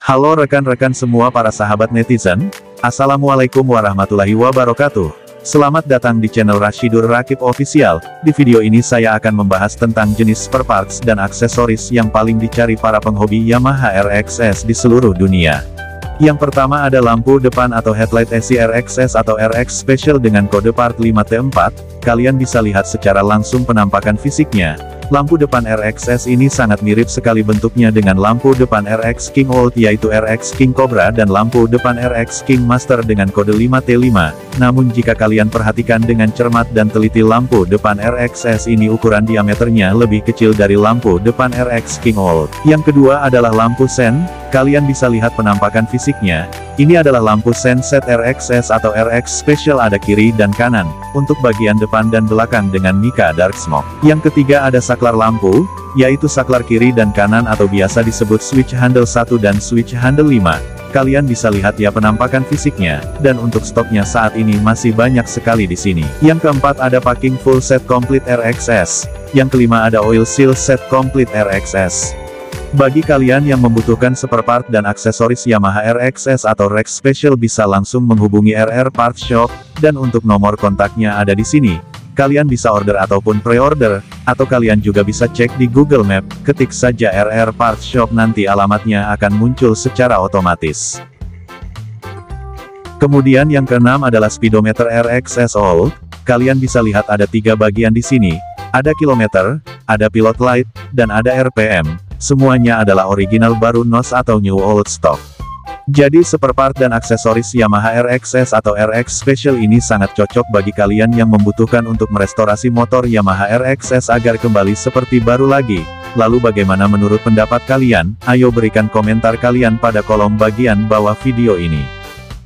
Halo rekan-rekan semua para sahabat netizen, Assalamualaikum warahmatullahi wabarakatuh. Selamat datang di channel Rashidur Rakib Official. Di video ini saya akan membahas tentang jenis spare parts dan aksesoris yang paling dicari para penghobi Yamaha RXS di seluruh dunia. Yang pertama ada lampu depan atau headlight SI RXS atau RX Special dengan kode part 5T4, kalian bisa lihat secara langsung penampakan fisiknya. Lampu depan RXS ini sangat mirip sekali bentuknya dengan lampu depan RX King Old yaitu RX King Cobra dan lampu depan RX King Master dengan kode 5T5. Namun jika kalian perhatikan dengan cermat dan teliti lampu depan RXS ini ukuran diameternya lebih kecil dari lampu depan RX King Old. Yang kedua adalah lampu sen, kalian bisa lihat penampakan fisiknya. Ini adalah lampu sen set RXS atau RX Special ada kiri dan kanan, untuk bagian depan dan belakang dengan Mica Dark Smoke. Yang ketiga ada saklar lampu, yaitu saklar kiri dan kanan atau biasa disebut switch handle 1 dan switch handle 5. Kalian bisa lihat ya penampakan fisiknya, dan untuk stoknya saat ini masih banyak sekali di sini. Yang keempat ada packing full set complete RXS. Yang kelima ada oil seal set complete RXS. Bagi kalian yang membutuhkan spare part dan aksesoris Yamaha RXS atau RX Special bisa langsung menghubungi RR Parts Shop, dan untuk nomor kontaknya ada di sini. Kalian bisa order ataupun pre-order, atau kalian juga bisa cek di Google Map, ketik saja RR Parts Shop nanti alamatnya akan muncul secara otomatis. Kemudian yang keenam adalah speedometer RXS Old, kalian bisa lihat ada 3 bagian di sini, ada kilometer, ada pilot light, dan ada RPM. Semuanya adalah original baru NOS atau New Old Stock. Jadi spare part dan aksesoris Yamaha RXS atau RX Special ini sangat cocok bagi kalian yang membutuhkan untuk merestorasi motor Yamaha RXS agar kembali seperti baru lagi. Lalu bagaimana menurut pendapat kalian? Ayo berikan komentar kalian pada kolom bagian bawah video ini.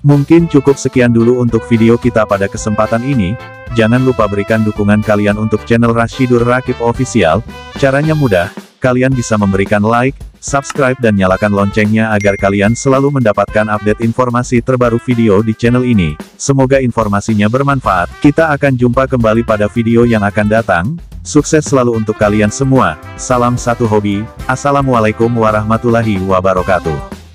Mungkin cukup sekian dulu untuk video kita pada kesempatan ini. Jangan lupa berikan dukungan kalian untuk channel Rashidur Rakib Official. Caranya mudah. Kalian bisa memberikan like, subscribe dan nyalakan loncengnya agar kalian selalu mendapatkan update informasi terbaru video di channel ini. Semoga informasinya bermanfaat. Kita akan jumpa kembali pada video yang akan datang. Sukses selalu untuk kalian semua. Salam satu hobi. Assalamualaikum warahmatullahi wabarakatuh.